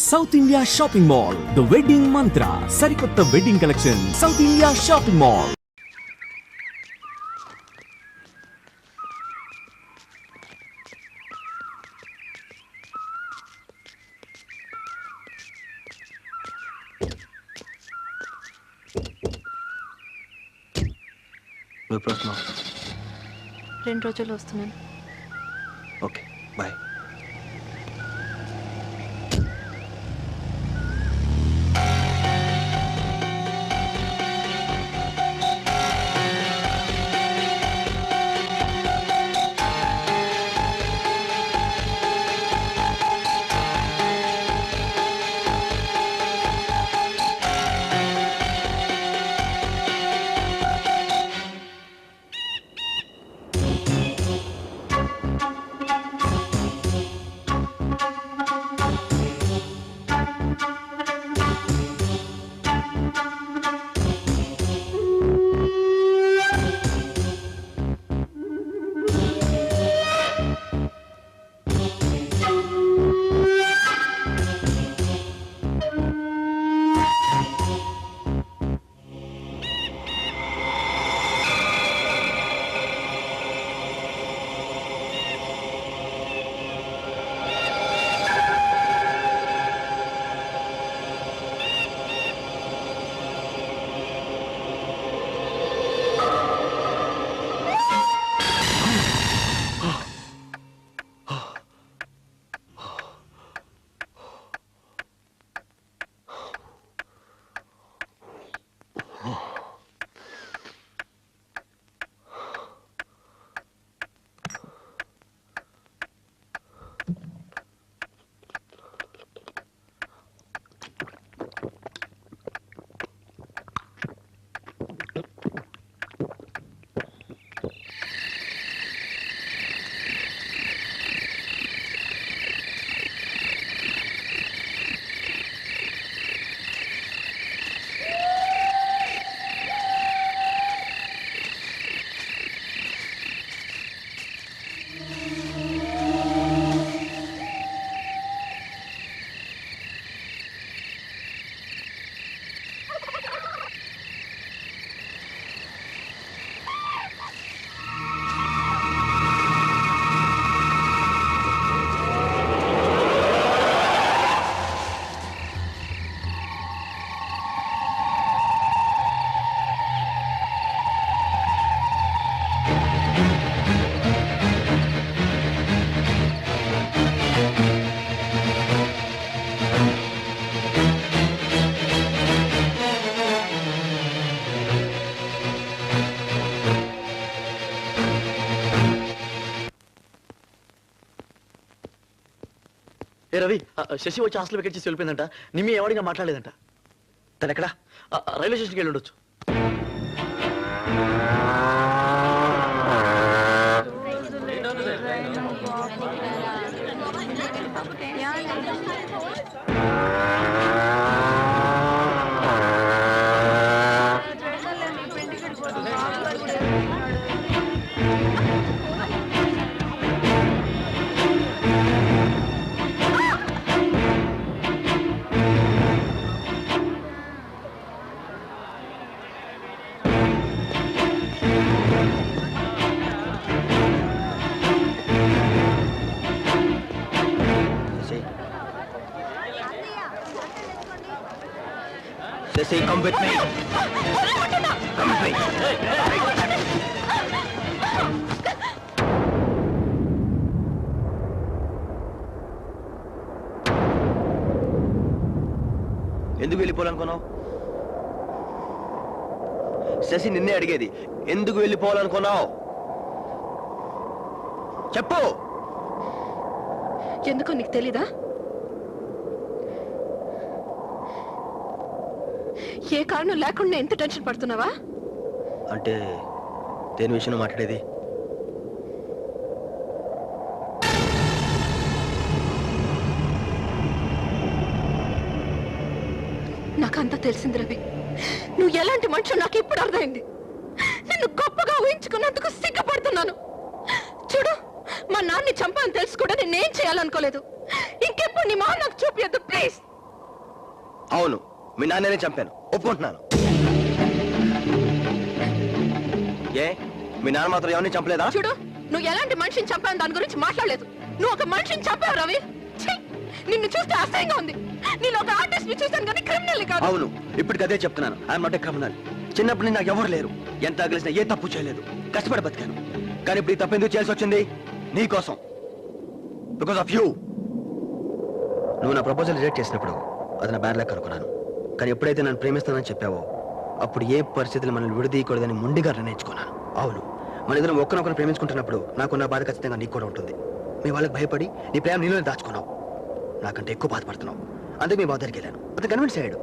South India shopping mall, the wedding Mantra, సరికొత్త wedding collection, South India shopping mall. ఎప్పుడు వస్తున్నావు? 2 రోజుల్లో వస్తున్నాను. Okay, bye. ఏ రవి, శశి వచ్చి హాస్టల్ వెకెట్ చేసి వెళ్ళిపోయిందంట. నిమ్మి ఎవడిగా మాట్లాడలేదంట. తను ఎక్కడా? రైల్వే స్టేషన్కి వెళ్ళి ఉండొచ్చు. Jesse, come with me. Come with me. ఎందుకు వెళ్ళిపోవాలనుకున్నావు? శశి నిన్నే అడిగేది, ఎందుకు వెళ్ళిపోవాలనుకున్నావు? చెప్పు. ఎందుకో నీకు తెలీదా? ఏ కారణం లేకుండా ఎంత టెన్షన్ పడుతున్నావా? అంటే దేని విషయంలో మాట్లాడేది? నాకంతా తెలిసింది రవి. నువ్వు ఎలాంటి మనిషి నాకు ఇప్పుడు అర్థమైంది. నిన్ను గొప్పగా ఊహించుకున్నందుకు సిగ్గుపడుతున్నాను. చూడు, మా నాన్ని చంపాలని తెలుసు కూడా నేనేం చేయాలనుకోలేదు. ఇంకెప్పుడు నీ మొహం నాకు చూపియద్దు ప్లీజ్. అవును, మీ నాన్ననే చంపాను, ఒప్పుకుంటున్నాను. ఏ మీ నాన్న మాత్రం ఎవరిని చంపలేదా? చూడు, నువ్వు ఎలాంటి మనిషిని చంపావు దాని గురించి మాట్లాడలేదు. నువ్వు ఒక మనిషిని చంపావు రవి. ఛీ! నిన్ను చూస్తే అసహ్యంగా ఉంది. నేను ఒక ఆర్టిస్ట్ ని చూసాను కానీ క్రిమినల్ కాదు. అవును, ఇప్పటికి అదే చెప్తున్నాను. I'm not a criminal. చిన్నప్పటి నుంచి నాకు ఎవరు లేరు. ఎంత అగలిసినా ఏ తప్పు చేయలేదు. కష్టపడి బతికాను. కానీ ఇప్పుడు ఈ తప్పు ఎందుకు చేయాల్సి వచ్చింది? నీ కోసం. Because of you. నువ్వు నా ప్రపోజల్ రిజెక్ట్ చేసినప్పుడు అది నా బ్యాడ్ లక్ అనుకున్నాను. కానీ ఎప్పుడైతే నన్ను ప్రేమిస్తానని చెప్పావో అప్పుడు ఏ పరిస్థితులు మనల్ని విడదీయకూడదని మొండిగా నిర్ణయించుకున్నాను. అవును, మన ఇద్దరం ఒకరినొకరు ప్రేమించుకుంటున్నప్పుడు నాకున్న బాధ ఖచ్చితంగా నీకు కూడా ఉంటుంది. మీ వాళ్ళకి భయపడి నీ ప్రేమ నీలోనే దాచుకున్నావు. నాకంటే ఎక్కువ బాధపడుతున్నావు. అందుకే మీ బాధ దగ్గరికి వెళ్ళాను. అతను కన్విన్స్ అయ్యాడు.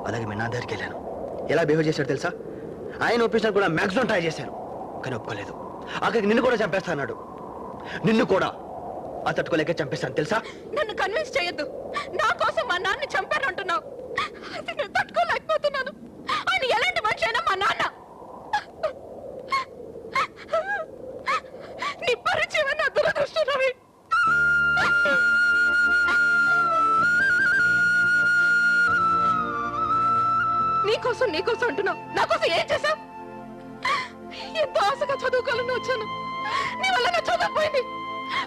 అలాగే మీ నా దగ్గరికి వెళ్ళాను. ఎలా బిహేవ్ చేశాడు తెలుసా? ఆయన ఒప్పించడానికి కూడా మ్యాక్సిమం ట్రై చేశాను, కానీ ఒప్పుకోలేదు. ఆఖరికి నిన్ను కూడా చంపేస్తా అన్నాడు. నిన్ను కూడా ఆ తట్టుకోలేక చంపేస్తాను తెలుసా? నన్ను కన్విన్స్ చేయొద్దు. నా కోసం మా నాన్న చంపాను అంటున్నావు. అది నేను తట్టుకోలేకపోతున్నాను. ఆయన ఎలాంటి మనిషి అయినా మా నాన్న. నీ పరిచయం నా దురదృష్టం రవి. నీకోసం అంటున్నావు. నా కోసం ఏం చేశావు? ఎంతో ఆశగా చదువుకోవాలని వచ్చాను. నీ వల్ల నా చదువు పోయింది.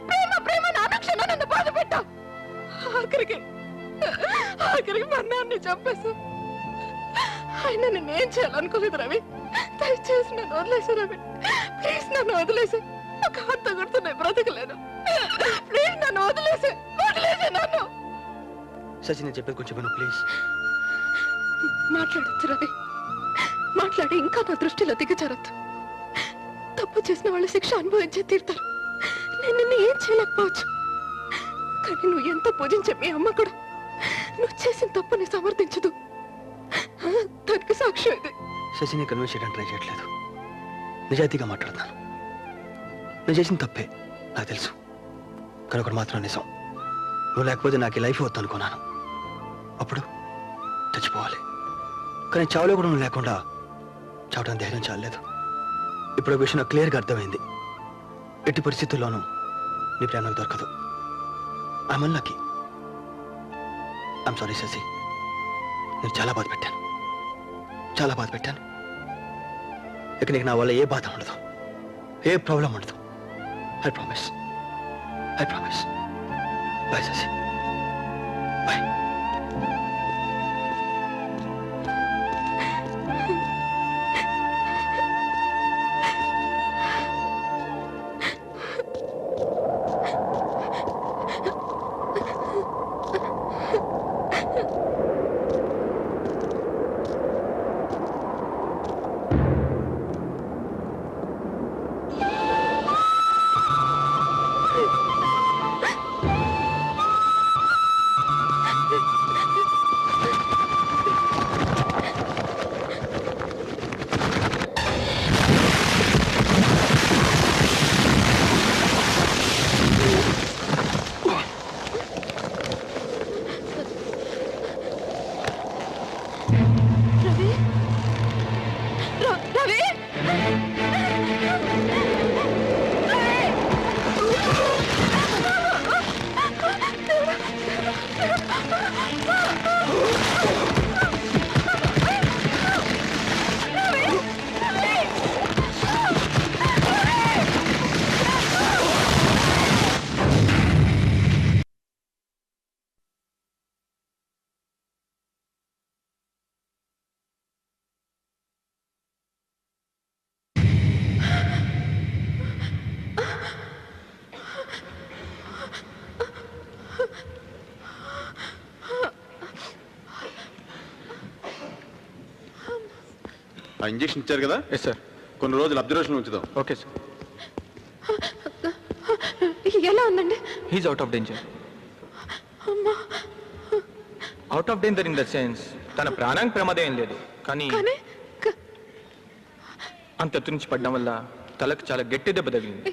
ప్రేమ ప్రేమ నా అనుక్షణం నన్ను బాధ పెట్టావు. ఆఖరికి మా నాన్ని చంపేశావు. ఆయన నేనేం చేయాలనుకోలేదు రవి. దయచేసి నన్ను వదిలేసా రవి. ప్లీజ్ నన్ను వదిలేసి. ఒక హత్త గుర్తున్నాయి, బ్రతకలేను. ప్లీజ్ నన్ను వదిలేసే నన్ను. శశి, నేను చెప్పేది కొంచెం విను ప్లీజ్. మాట్లాడొచ్చు రవి. మాట్లాడి ఇంకా నా దృష్టిలో దిగజారొద్దు. తప్పు చేసిన వాళ్ళు శిక్ష అనుభవించే తీరుతారు. నేను నిన్ను ఏం చేయలేకపోవచ్చు. కానీ నువ్వు ఎంత పూజించే మీ అమ్మ కూడా నువ్వు చేసిన తప్పుని సమర్థించదు. దానికి సాక్ష్యం ఇది. శశిని కన్విన్స్ చేయడానికి ట్రై చేయట్లేదు. నిజాయితీగా మాట్లాడుతున్నాను. నేను చేసిన తప్పే నాకు తెలుసు. కానీ ఒకటి మాత్రం నిజం, నువ్వు లేకపోతే నాకు ఈ లైఫ్ వద్దు అనుకున్నాను. అప్పుడు చచ్చిపోవాలి. కానీ చావులో కూడా నువ్వు లేకుండా చావడం ధైర్యం చాలలేదు. ఇప్పుడు విషయం నాకు క్లియర్గా అర్థమైంది. ఎట్టి పరిస్థితుల్లోనూ నీ ప్రేమ నాకు దొరకదు. I'm unlucky. I'm sorry Shashi. నేను చాలా బాధ పెట్టాను. ఇక నీకు నా వల్ల ఏ బాధ ఉండదు, ఏ ప్రాబ్లం ఉండదు. I promise. Bye Shashi, bye. ఆ ఇంజెక్షన్ ఇచ్చారు కదా? Yes sir. కొన్ని రోజులు అబ్జర్వేషన్ ఉంచుదాం. Okay sir. ఎలా ఉందండి? He's out of danger. Out of danger in the sense తన ప్రాణానికి ప్రమాదం ఏం లేదు, కానీ అంత ఎత్తు నుంచి పడడం వల్ల తలకు చాలా గట్టి దెబ్బ తగిలింది.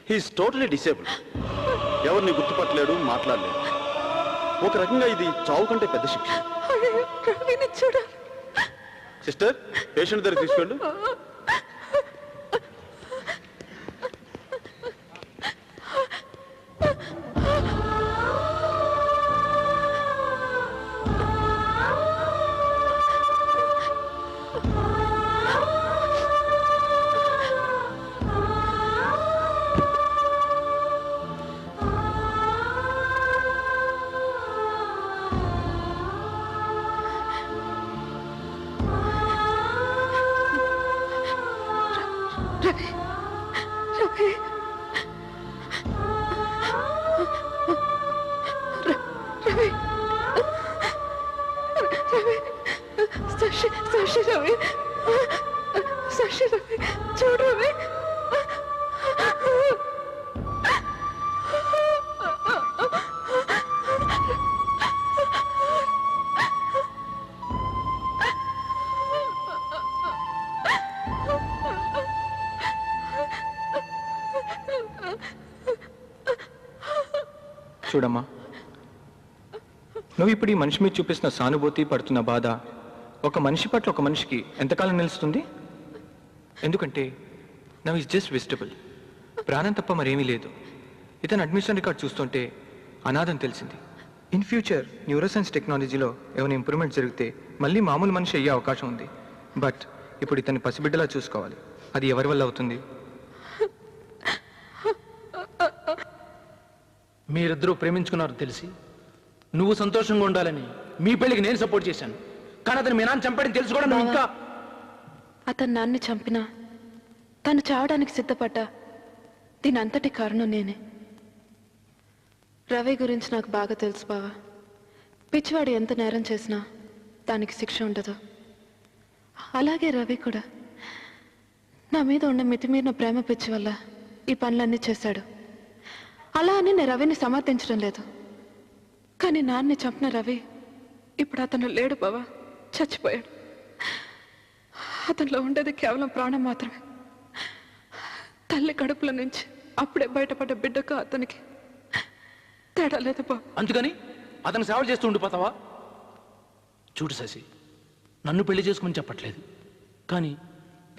He's totally disable. ఎవరిని గుర్తుపట్టలేడు, మాట్లాడలేడు. ఒక రకంగా ఇది చావు కంటే పెద్ద శిక్ష. చూడాలి సిస్టర్, పేషెంట్ దగ్గర తీసుకెళ్ళు. సాక్షి రవి, సాక్షి రవి, చూడు రవి. చూడమ్మా, నువ్వు ఇప్పుడు ఈ మనిషి మీద చూపిస్తున్న సానుభూతి, పడుతున్న బాధ ఒక మనిషి పట్ల ఒక మనిషికి ఎంతకాలం నిలుస్తుంది? ఎందుకంటే నవ్ ఇస్ జస్ట్ వెజిటబుల్, ప్రాణం తప్ప మరేమీ లేదు. ఇతను అడ్మిషన్ రికార్డ్ చూస్తుంటే అనాథని తెలిసింది. ఇన్ ఫ్యూచర్ న్యూరోసైన్స్ టెక్నాలజీలో ఏమైనా ఇంప్రూవ్మెంట్ జరిగితే మళ్ళీ మామూలు మనిషి అయ్యే అవకాశం ఉంది. బట్ ఇప్పుడు ఇతన్ని పసిబిడ్డలా చూసుకోవాలి. అది ఎవరి వల్ల అవుతుంది? మీరిద్దరూ ప్రేమించుకున్నారు తెలిసి నువ్వు సంతోషంగా ఉండాలని మీ పెళ్లికి నేను సపోర్ట్ చేశాను. కానీ అతను మీ నాన్న చంపాడని తెలుసు కూడా నువ్వు ఇంకా. అతను నాన్ని చంపినా తను చావడానికి సిద్ధపడ్డా దీని అంతటి కారణం నేనే. రవి గురించి నాకు బాగా తెలుసు బావా. పిచ్చివాడు ఎంత నేరం చేసినా దానికి శిక్ష ఉండదు. అలాగే రవి కూడా నా మీద ఉన్న మితిమీరిన ప్రేమ పిచ్చి వల్ల ఈ పనులన్నీ చేశాడు. అలా అని నేను రవిని సమర్థించడం లేదు. కానీ నాన్ని చంపిన రవి ఇప్పుడు అతను లేడు బావా, చచ్చిపోయాడు. అతనిలో ఉండేది కేవలం ప్రాణం మాత్రమే. తల్లి కడుపుల నుంచి అప్పుడే బయటపడ్డ బిడ్డకు అతనికి తేడా లేదు బా. అందుకని అతను సేవ చేస్తూ ఉండిపోతావా? చూడు శశి, నన్ను పెళ్లి చేసుకోమని చెప్పట్లేదు. కానీ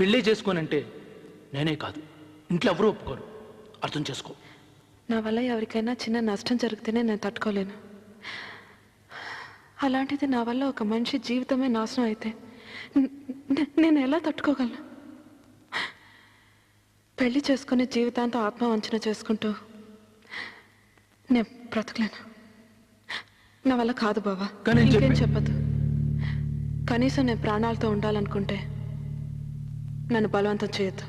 పెళ్లి చేసుకోనంటే నేనే కాదు, ఇంట్లో ఎవరూ ఒప్పుకోరు. అర్థం చేసుకో. నా వల్ల ఎవరికైనా చిన్న నష్టం జరిగితేనే నేను తట్టుకోలేను. అలాంటిది నా వల్ల ఒక మనిషి జీవితమే నాశనం అయితే నేను ఎలా తట్టుకోగలను? పెళ్లి చేసుకుని జీవితాంతం ఆత్మవంచన చేసుకుంటూ నేను బ్రతకలేను. నా వల్ల కాదు బావా. కానీ ఇంకేం చెప్పదు. కనీసం నేను ప్రాణాలతో ఉండాలనుకుంటే నన్ను బలవంతం చేయొద్దు.